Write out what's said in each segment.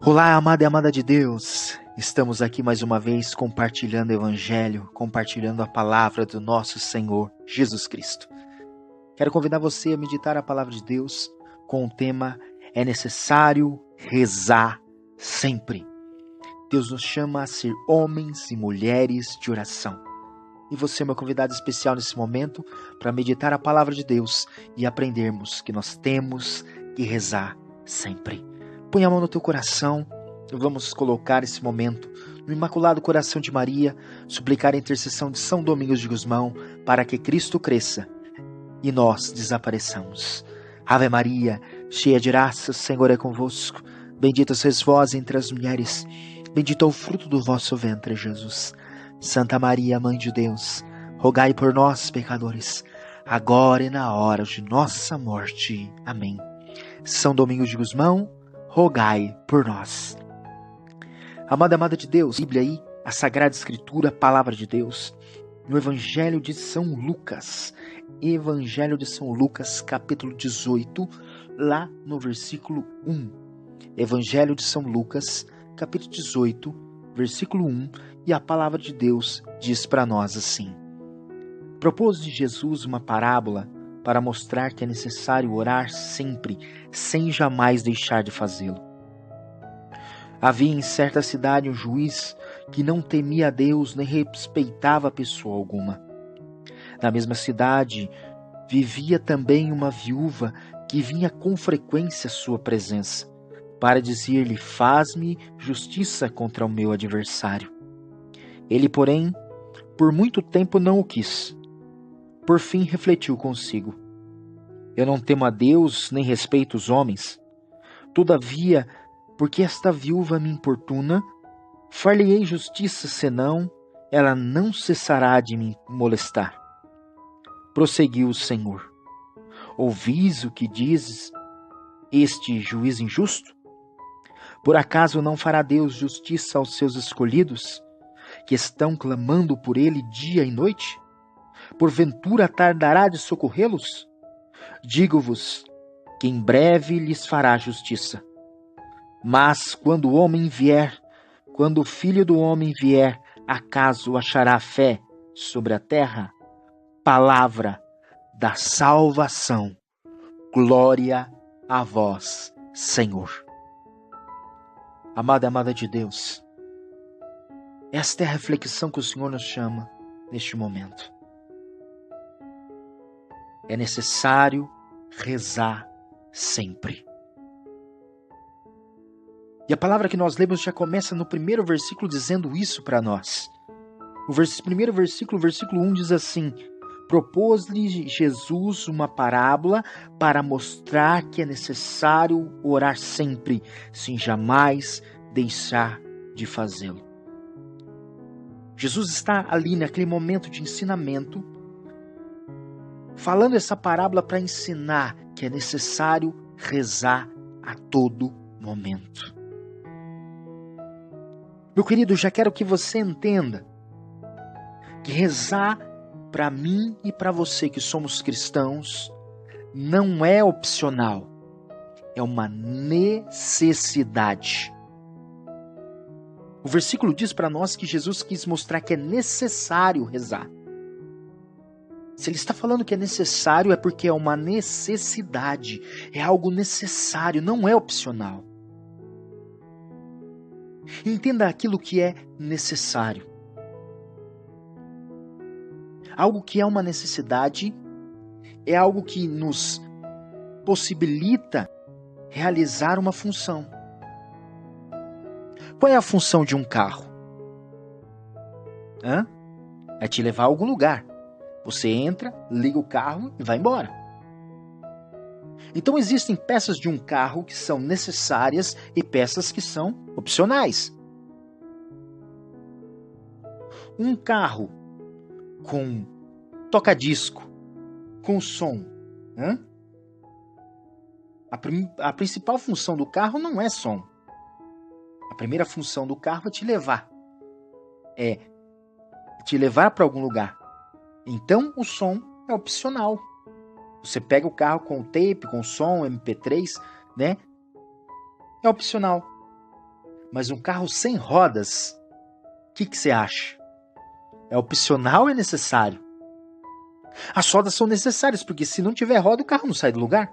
Olá, amada e amada de Deus! Estamos aqui mais uma vez compartilhando o Evangelho, compartilhando a palavra do nosso Senhor Jesus Cristo. Quero convidar você a meditar a palavra de Deus com o tema É necessário rezar sempre. Deus nos chama a ser homens e mulheres de oração. E você é meu convidado especial nesse momento para meditar a palavra de Deus e aprendermos que nós temos que rezar sempre. Põe a mão no teu coração e vamos colocar esse momento no Imaculado Coração de Maria, suplicar a intercessão de São Domingos de Gusmão para que Cristo cresça e nós desapareçamos. Ave Maria, cheia de graça, o Senhor é convosco. Bendita sois vós entre as mulheres, bendito é o fruto do vosso ventre, Jesus. Santa Maria, Mãe de Deus, rogai por nós, pecadores, agora e na hora de nossa morte. Amém. São Domingos de Gusmão, rogai por nós. Amada e amada de Deus, Bíblia aí, a Sagrada Escritura, a Palavra de Deus, no Evangelho de São Lucas. Evangelho de São Lucas, capítulo 18, lá no versículo 1. Evangelho de São Lucas, capítulo 18, versículo 1, e a Palavra de Deus diz para nós assim: Propôs-lhe Jesus uma parábola para mostrar que é necessário orar sempre, sem jamais deixar de fazê-lo. Havia em certa cidade um juiz que não temia a Deus nem respeitava pessoa alguma. Na mesma cidade vivia também uma viúva que vinha com frequência à sua presença, para dizer-lhe: faz-me justiça contra o meu adversário. Ele, porém, por muito tempo não o quis. Por fim refletiu consigo: eu não temo a Deus, nem respeito os homens. Todavia, porque esta viúva me importuna, far-lhe-ei justiça, senão ela não cessará de me molestar. Prosseguiu o Senhor: ouvis o que dizes este juiz injusto? Por acaso não fará Deus justiça aos seus escolhidos, que estão clamando por ele dia e noite? Porventura tardará de socorrê-los? Digo-vos que em breve lhes fará justiça. Mas quando o homem vier, quando o Filho do Homem vier, acaso achará fé sobre a terra? Palavra da salvação. Glória a vós, Senhor. Amada e amada de Deus, esta é a reflexão que o Senhor nos chama neste momento. É necessário rezar sempre. E a palavra que nós lemos já começa no primeiro versículo dizendo isso para nós. O primeiro versículo, versículo 1 diz assim: propôs-lhe Jesus uma parábola para mostrar que é necessário orar sempre, sem jamais deixar de fazê-lo. Jesus está ali naquele momento de ensinamento, falando essa parábola para ensinar que é necessário rezar a todo momento. Meu querido, já quero que você entenda que rezar para mim e para você que somos cristãos não é opcional, é uma necessidade. O versículo diz para nós que Jesus quis mostrar que é necessário rezar. Se ele está falando que é necessário, é porque é uma necessidade, é algo necessário, não é opcional. Entenda aquilo que é necessário. Algo que é uma necessidade é algo que nos possibilita realizar uma função. Qual é a função de um carro? É te levar a algum lugar. Você entra, liga o carro e vai embora. Então existem peças de um carro que são necessárias e peças que são opcionais. Um carro com toca-disco, com som. A principal função do carro não é som. A primeira função do carro é te levar. É te levar para algum lugar. Então o som é opcional. Você pega o carro com o tape, com som, MP3, né? É opcional. Mas um carro sem rodas, o que você acha? É opcional ou é necessário? As rodas são necessárias, porque se não tiver roda, o carro não sai do lugar.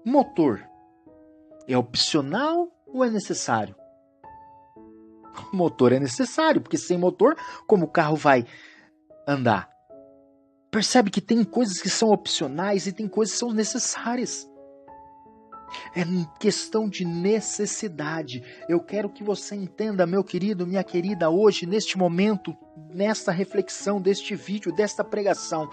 Motor, é opcional ou é necessário? O motor é necessário, porque sem motor, como o carro vai andar? Percebe que tem coisas que são opcionais e tem coisas que são necessárias. É questão de necessidade. Eu quero que você entenda, meu querido, minha querida, hoje, neste momento, nesta reflexão, deste vídeo, desta pregação.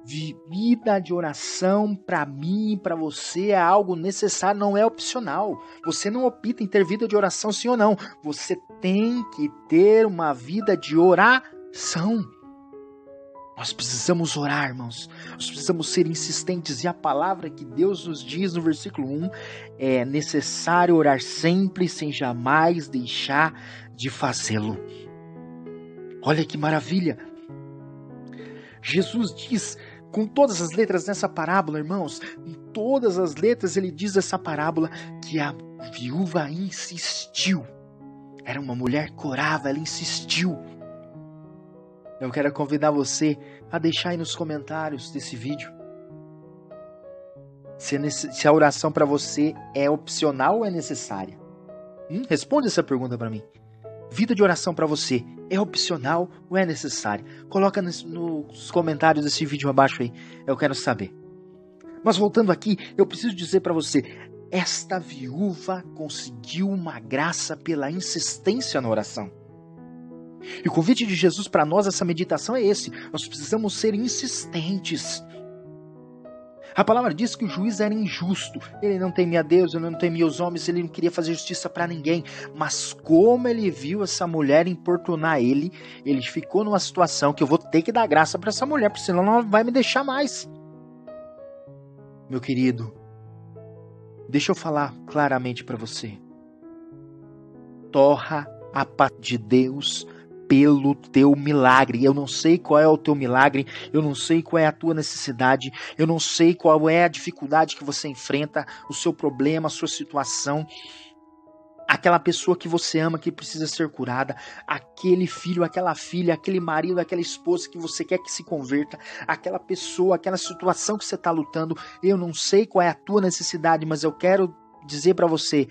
Vida de oração, para mim, para você, é algo necessário, não é opcional. Você não opta em ter vida de oração, sim ou não. Você tem que ter uma vida de oração. Nós precisamos orar, irmãos. Nós precisamos ser insistentes. E a palavra que Deus nos diz no versículo 1 é necessário orar sempre, sem jamais deixar de fazê-lo. Olha que maravilha. Jesus diz com todas as letras nessa parábola, irmãos, em todas as letras ele diz essa parábola que a viúva insistiu. Era uma mulher que orava, ela insistiu. Eu quero convidar você a deixar aí nos comentários desse vídeo se a oração para você é opcional ou é necessária. Responde essa pergunta para mim. Vida de oração para você é opcional ou é necessária? Coloca nos comentários desse vídeo abaixo aí. Eu quero saber. Mas voltando aqui, eu preciso dizer para você, esta viúva conseguiu uma graça pela insistência na oração. E o convite de Jesus para nós, essa meditação é esse. Nós precisamos ser insistentes. A palavra diz que o juiz era injusto. Ele não temia Deus, ele não temia os homens, ele não queria fazer justiça para ninguém. Mas como ele viu essa mulher importunar ele ficou numa situação que eu vou ter que dar graça para essa mulher, porque senão ela não vai me deixar mais. Meu querido, deixa eu falar claramente para você. Torra a paz de Deus pelo teu milagre. Eu não sei qual é o teu milagre, eu não sei qual é a tua necessidade, eu não sei qual é a dificuldade que você enfrenta, o seu problema, a sua situação, aquela pessoa que você ama que precisa ser curada, aquele filho, aquela filha, aquele marido, aquela esposa que você quer que se converta, aquela pessoa, aquela situação que você está lutando. Eu não sei qual é a tua necessidade, mas eu quero dizer para você,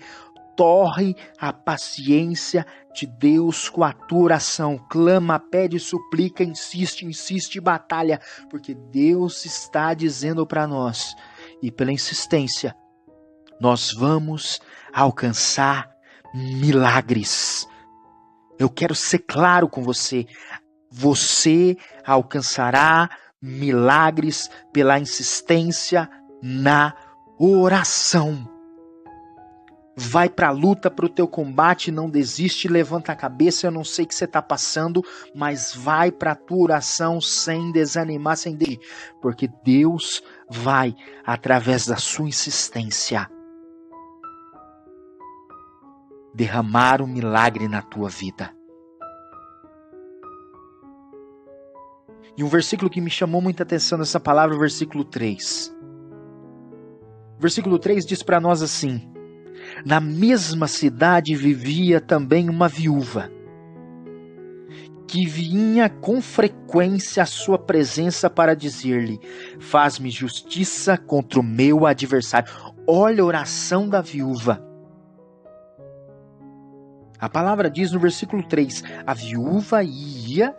torre a paciência de Deus com a tua oração. Clama, pede, suplica, insiste, batalha. Porque Deus está dizendo para nós. E pela insistência, nós vamos alcançar milagres. Eu quero ser claro com você. Você alcançará milagres pela insistência na oração. Vai para a luta, para o teu combate, não desiste, levanta a cabeça, eu não sei o que você está passando, mas vai para a tua oração sem desanimar, sem desistir, porque Deus vai, através da sua insistência, derramar um milagre na tua vida. E um versículo que me chamou muita atenção nessa palavra, o versículo 3. O versículo 3 diz para nós assim: na mesma cidade vivia também uma viúva, que vinha com frequência à sua presença para dizer-lhe: faz-me justiça contra o meu adversário. Olha a oração da viúva. A palavra diz no versículo 3, a viúva ia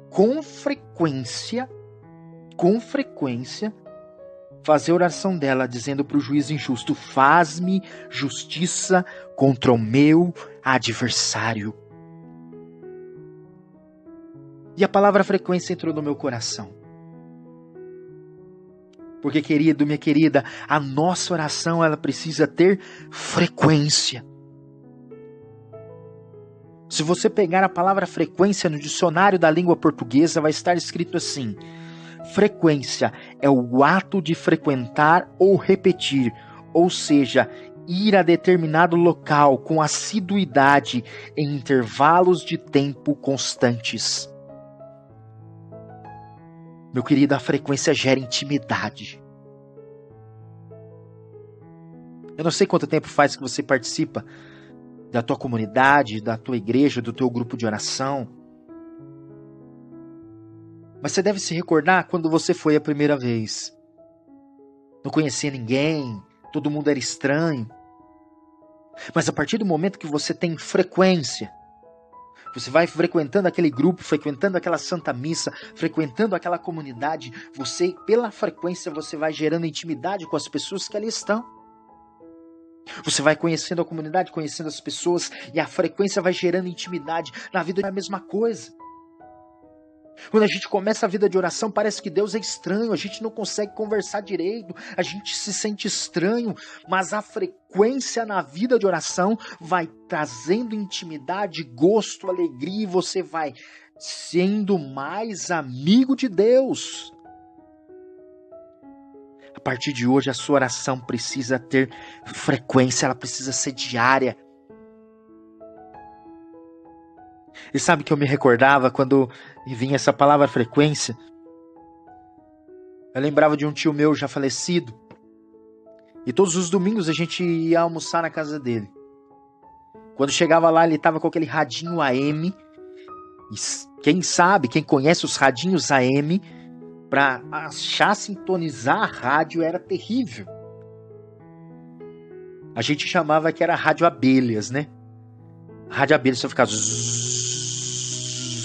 com frequência, fazer a oração dela, dizendo para o juiz injusto: faz-me justiça contra o meu adversário. E a palavra frequência entrou no meu coração. Porque, querido, minha querida, a nossa oração, ela precisa ter frequência. Se você pegar a palavra frequência no dicionário da língua portuguesa, vai estar escrito assim: frequência é o ato de frequentar ou repetir, ou seja, ir a determinado local com assiduidade em intervalos de tempo constantes. Meu querido, a frequência gera intimidade. Eu não sei quanto tempo faz que você participa da tua comunidade, da tua igreja, do teu grupo de oração. Mas você deve se recordar quando você foi a primeira vez. Não conhecia ninguém, todo mundo era estranho. Mas a partir do momento que você tem frequência, você vai frequentando aquele grupo, frequentando aquela santa missa, frequentando aquela comunidade, pela frequência, você vai gerando intimidade com as pessoas que ali estão. Você vai conhecendo a comunidade, conhecendo as pessoas, e a frequência vai gerando intimidade. Na vida é a mesma coisa. Quando a gente começa a vida de oração, parece que Deus é estranho, a gente não consegue conversar direito, a gente se sente estranho, mas a frequência na vida de oração vai trazendo intimidade, gosto, alegria, e você vai sendo mais amigo de Deus. A partir de hoje, a sua oração precisa ter frequência, ela precisa ser diária. E sabe que eu me recordava quando vinha essa palavra frequência? Eu lembrava de um tio meu já falecido. E todos os domingos a gente ia almoçar na casa dele. Quando chegava lá, ele estava com aquele radinho AM. E quem conhece os radinhos AM, para achar sintonizar a rádio era terrível. A gente chamava que era rádio abelhas, né? Rádio abelhas só ficava...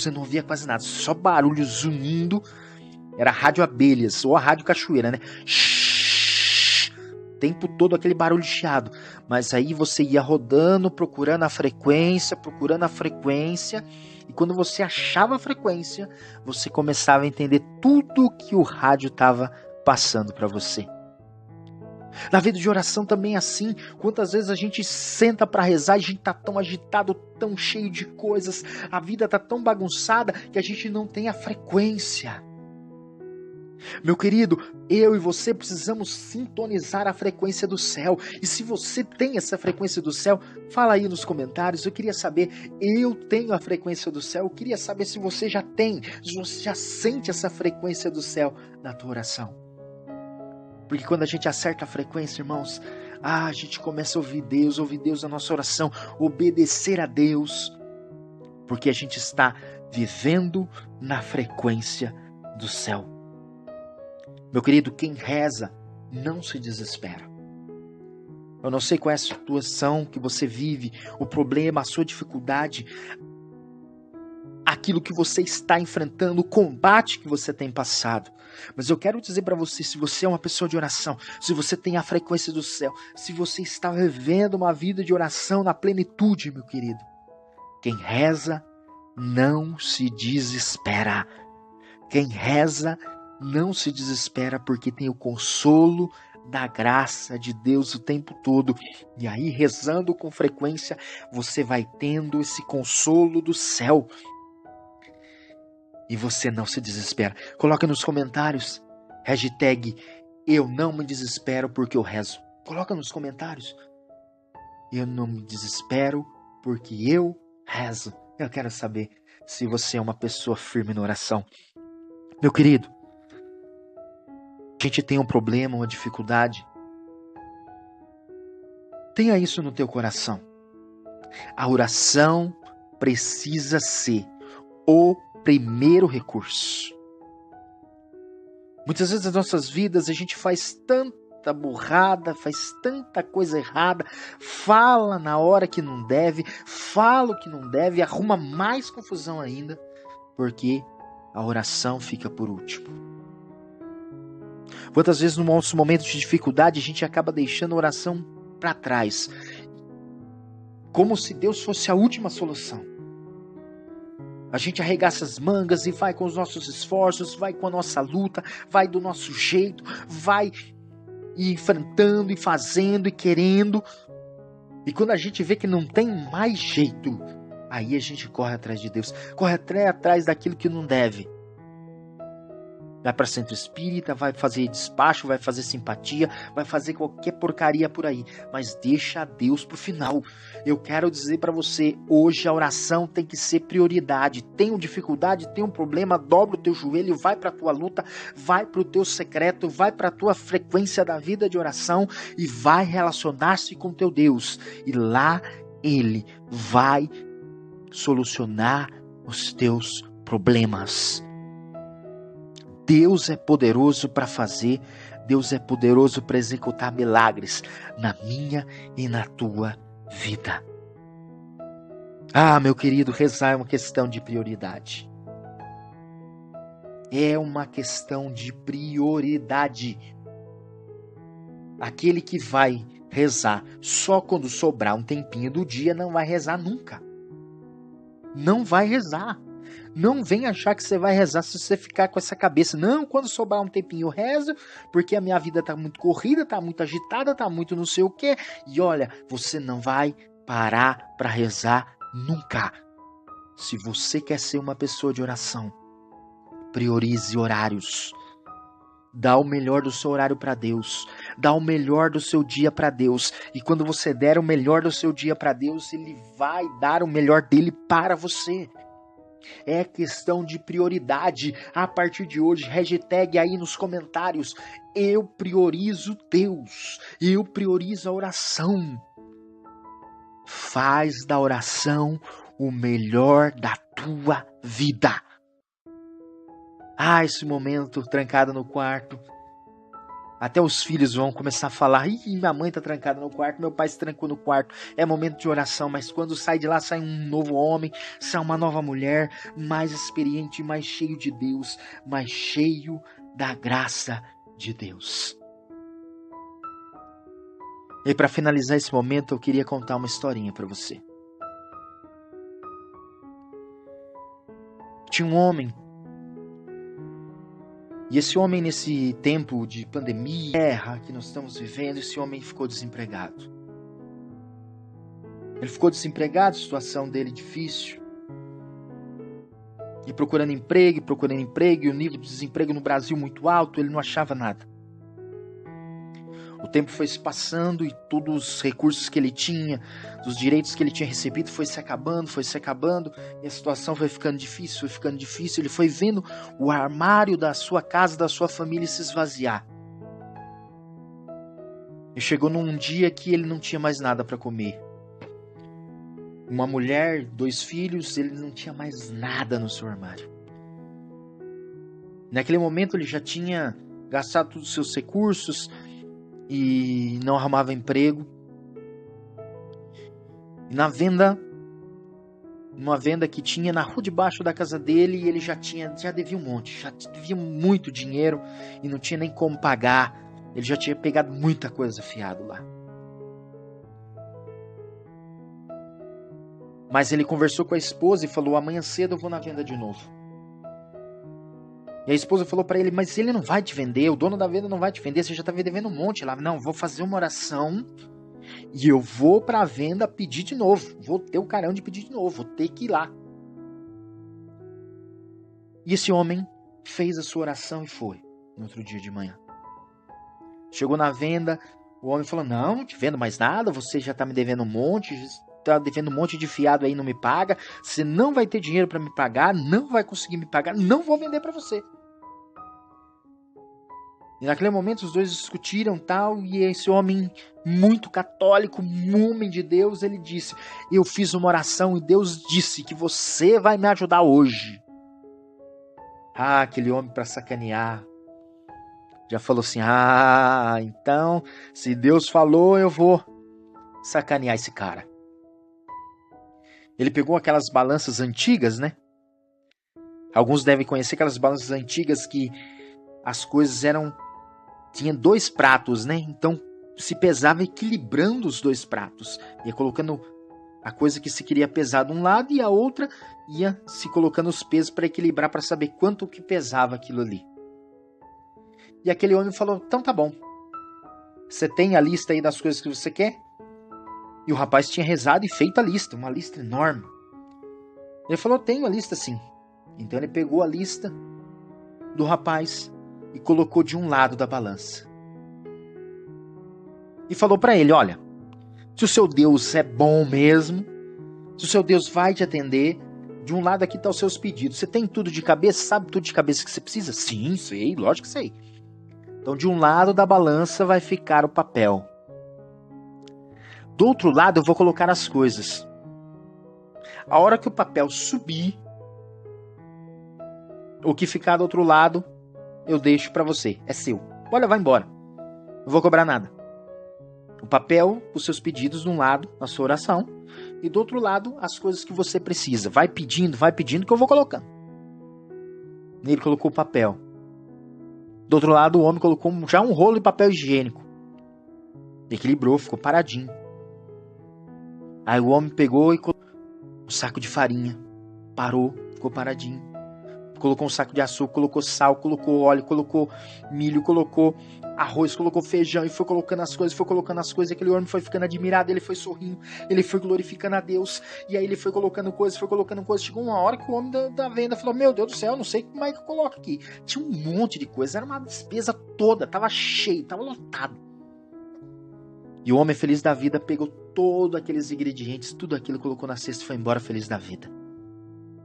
Você não ouvia quase nada, só barulho zunindo. Era rádio abelhas, ou a rádio cachoeira, né? O tempo todo aquele barulho chiado. Mas aí você ia rodando, procurando a frequência. E quando você achava a frequência, você começava a entender tudo que o rádio estava passando para você. Na vida de oração também é assim. Quantas vezes a gente senta para rezar e a gente está tão agitado, tão cheio de coisas, a vida está tão bagunçada que a gente não tem a frequência. Meu querido, eu e você precisamos sintonizar a frequência do céu. E se você tem essa frequência do céu, fala aí nos comentários. Eu queria saber, eu tenho a frequência do céu. Eu queria saber se você já tem, se você já sente essa frequência do céu na tua oração. Porque quando a gente acerta a frequência, irmãos, a gente começa a ouvir Deus na nossa oração, obedecer a Deus, porque a gente está vivendo na frequência do céu. Meu querido, quem reza não se desespera. Eu não sei qual é a situação que você vive, o problema, a sua dificuldade, aquilo que você está enfrentando, o combate que você tem passado. Mas eu quero dizer para você, se você é uma pessoa de oração, se você tem a frequência do céu, se você está vivendo uma vida de oração na plenitude, meu querido, quem reza não se desespera. Quem reza não se desespera porque tem o consolo da graça de Deus o tempo todo. E aí, rezando com frequência, você vai tendo esse consolo do céu. E você não se desespera. Coloca nos comentários, hashtag eu não me desespero porque eu rezo. Coloca nos comentários. Eu não me desespero porque eu rezo. Eu quero saber se você é uma pessoa firme na oração. Meu querido, a gente tem um problema, uma dificuldade. Tenha isso no teu coração. A oração precisa ser o primeiro recurso. Muitas vezes nas nossas vidas a gente faz tanta burrada, faz tanta coisa errada, fala na hora que não deve, fala o que não deve, arruma mais confusão ainda, porque a oração fica por último. Quantas vezes no nosso momento de dificuldade a gente acaba deixando a oração para trás, como se Deus fosse a última solução. A gente arregaça as mangas e vai com os nossos esforços, vai com a nossa luta, vai do nosso jeito, vai enfrentando e fazendo e querendo. E quando a gente vê que não tem mais jeito, aí a gente corre atrás de Deus, corre até atrás daquilo que não deve. vai para centro espírita, vai fazer despacho, vai fazer simpatia, vai fazer qualquer porcaria por aí, mas deixa Deus pro final. Eu quero dizer para você, hoje a oração tem que ser prioridade. Tenho dificuldade, tenho um problema, dobra o teu joelho, vai para tua luta, vai para o teu secreto, vai para a tua frequência da vida de oração e vai relacionar-se com teu Deus. E lá Ele vai solucionar os teus problemas. Deus é poderoso para fazer, Deus é poderoso para executar milagres na minha e na tua vida. Ah, meu querido, rezar é uma questão de prioridade. É uma questão de prioridade. Aquele que vai rezar só quando sobrar um tempinho do dia não vai rezar nunca. Não vai rezar. Não vem achar que você vai rezar se você ficar com essa cabeça. Não, quando sobrar um tempinho eu rezo, porque a minha vida está muito corrida, está muito agitada, está muito não sei o quê. E olha, você não vai parar para rezar nunca. Se você quer ser uma pessoa de oração, priorize horários. Dá o melhor do seu horário para Deus. Dá o melhor do seu dia para Deus. E quando você der o melhor do seu dia para Deus, Ele vai dar o melhor dele para você. É questão de prioridade. A partir de hoje, hashtag aí nos comentários. Eu priorizo Deus. Eu priorizo a oração. Faz da oração o melhor da tua vida. Ah, esse momento trancado no quarto. Até os filhos vão começar a falar: ih, minha mãe tá trancada no quarto, meu pai se trancou no quarto. É momento de oração, mas quando sai de lá, sai um novo homem, sai uma nova mulher, mais experiente, mais cheio de Deus, mais cheio da graça de Deus. E para finalizar esse momento, eu queria contar uma historinha para você. Tinha um homem. E esse homem, nesse tempo de pandemia, guerra que nós estamos vivendo, esse homem ficou desempregado. Ele ficou desempregado, a situação dele difícil. E procurando emprego, e o nível de desemprego no Brasil muito alto, ele não achava nada. O tempo foi se passando e todos os recursos que ele tinha, dos direitos que ele tinha recebido, foi se acabando, e a situação foi ficando difícil, ele foi vendo o armário da sua casa, da sua família se esvaziar. E chegou num dia que ele não tinha mais nada para comer. Uma mulher, 2 filhos, ele não tinha mais nada no seu armário. Naquele momento ele já tinha gastado todos os seus recursos, e não arrumava emprego. E numa venda que tinha na rua debaixo da casa dele, ele já devia um monte, já devia muito dinheiro e não tinha nem como pagar. Ele já tinha pegado muita coisa fiado lá. Mas ele conversou com a esposa e falou: amanhã cedo eu vou na venda de novo. E a esposa falou para ele: mas ele não vai te vender, o dono da venda não vai te vender, você já está devendo um monte lá. Não, vou fazer uma oração e eu vou para a venda pedir de novo. Vou ter o carão de pedir de novo, vou ter que ir lá. E esse homem fez a sua oração e foi no outro dia de manhã. Chegou na venda, o homem falou: não te vendo mais nada, você já está me devendo um monte, está devendo um monte de fiado aí, não me paga, você não vai ter dinheiro para me pagar, não vai conseguir me pagar, não vou vender para você. E naquele momento os dois discutiram tal, e esse homem muito católico, um homem de Deus, ele disse: eu fiz uma oração e Deus disse que você vai me ajudar hoje. Ah, aquele homem, para sacanear, já falou assim: ah, então se Deus falou, eu vou sacanear esse cara. Ele pegou aquelas balanças antigas, né? Alguns devem conhecer aquelas balanças antigas que as coisas tinha 2 pratos, né? Então se pesava equilibrando os 2 pratos. Ia colocando a coisa que se queria pesar de um lado e a outra ia se colocando os pesos para equilibrar, para saber quanto que pesava aquilo ali. E aquele homem falou: então tá bom. Você tem a lista aí das coisas que você quer? E o rapaz tinha rezado e feito a lista, uma lista enorme. Ele falou: tenho a lista sim. Então ele pegou a lista do rapaz e colocou de um lado da balança. E falou para ele, olha, se o seu Deus é bom mesmo, se o seu Deus vai te atender, de um lado aqui estão os seus pedidos. Você tem tudo de cabeça? Sabe tudo de cabeça que você precisa? Sim, sei, lógico que sei. Então, de um lado da balança vai ficar o papel. Do outro lado, eu vou colocar as coisas. A hora que o papel subir, o que ficar do outro lado, eu deixo para você. É seu. Olha, vai embora. Não vou cobrar nada. O papel, os seus pedidos de um lado, na sua oração. E do outro lado, as coisas que você precisa. Vai pedindo que eu vou colocando. Ele colocou o papel. Do outro lado, o homem colocou já um rolo de papel higiênico. Equilibrou, ficou paradinho. Aí o homem pegou e colocou um saco de farinha. Parou, ficou paradinho. Colocou um saco de açúcar, colocou sal, colocou óleo, colocou milho, colocou arroz, colocou feijão e foi colocando as coisas, e aquele homem foi ficando admirado, ele foi sorrindo, ele foi glorificando a Deus, e aí ele foi colocando coisas, chegou uma hora que o homem da venda falou, meu Deus do céu, não sei como é que eu coloco aqui. Tinha um monte de coisa, era uma despesa toda, tava cheio, tava lotado. E o homem feliz da vida pegou todos aqueles ingredientes, tudo aquilo, colocou na cesta e foi embora feliz da vida.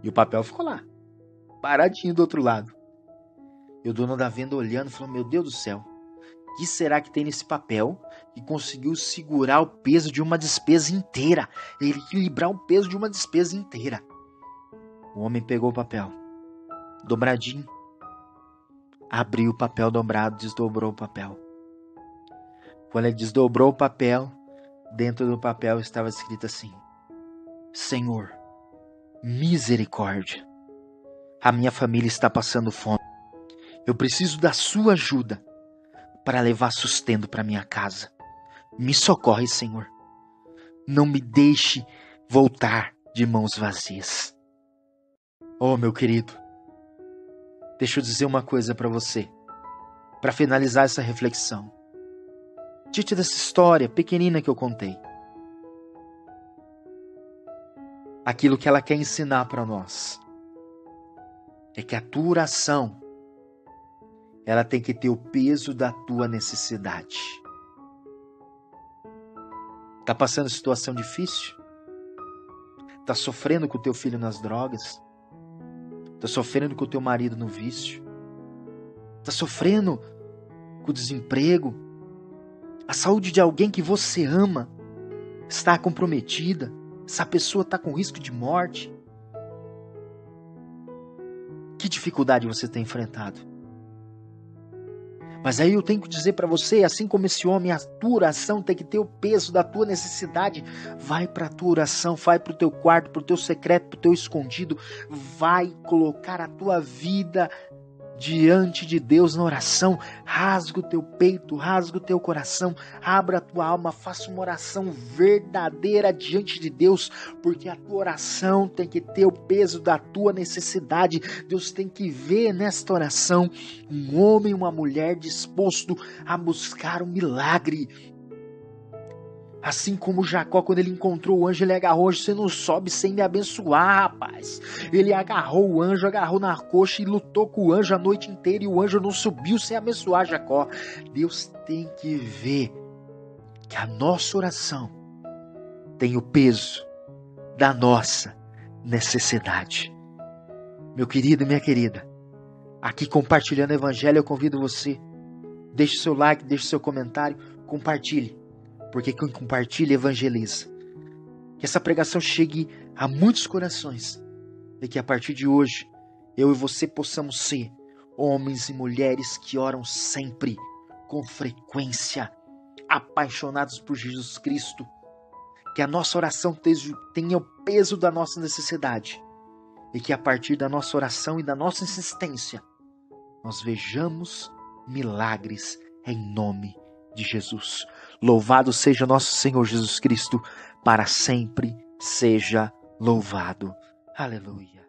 E o papel ficou lá, paradinho do outro lado. E o dono da venda olhando, falou, meu Deus do céu, o que será que tem nesse papel que conseguiu segurar o peso de uma despesa inteira? Ele equilibrar o peso de uma despesa inteira. O homem pegou o papel, dobradinho, abriu o papel dobrado, desdobrou o papel. Quando ele desdobrou o papel, dentro do papel estava escrito assim, Senhor, misericórdia. A minha família está passando fome. Eu preciso da sua ajuda para levar sustento para minha casa. Me socorre, Senhor. Não me deixe voltar de mãos vazias. Oh, meu querido, deixa eu dizer uma coisa para você, para finalizar essa reflexão. Diante dessa história pequenina que eu contei, aquilo que ela quer ensinar para nós é que a tua oração, ela tem que ter o peso da tua necessidade. Tá passando situação difícil? Tá sofrendo com o teu filho nas drogas? Tá sofrendo com o teu marido no vício? Tá sofrendo com o desemprego? A saúde de alguém que você ama está comprometida? Essa pessoa está com risco de morte? Que dificuldade você tem enfrentado? Mas aí eu tenho que dizer para você, assim como esse homem, a tua oração tem que ter o peso da tua necessidade. Vai para a tua oração, vai para o teu quarto, para o teu secreto, para o teu escondido. Vai colocar a tua vida diante de Deus na oração. Rasga o teu peito, rasga o teu coração, abra a tua alma, faça uma oração verdadeira diante de Deus, porque a tua oração tem que ter o peso da tua necessidade. Deus tem que ver nesta oração um homem e uma mulher disposto a buscar um milagre. Assim como Jacó, quando ele encontrou o anjo, ele agarrou, você não sobe sem me abençoar, rapaz. Ele agarrou o anjo, agarrou na coxa e lutou com o anjo a noite inteira e o anjo não subiu sem abençoar Jacó. Deus tem que ver que a nossa oração tem o peso da nossa necessidade. Meu querido e minha querida, aqui compartilhando o Evangelho, eu convido você, deixe seu like, deixe seu comentário, compartilhe. Porque quem compartilha, evangeliza. Que essa pregação chegue a muitos corações. E que a partir de hoje, eu e você possamos ser homens e mulheres que oram sempre, com frequência, apaixonados por Jesus Cristo. Que a nossa oração tenha o peso da nossa necessidade. E que a partir da nossa oração e da nossa insistência, nós vejamos milagres em nome de Jesus. Louvado seja nosso Senhor Jesus Cristo, para sempre seja louvado. Aleluia.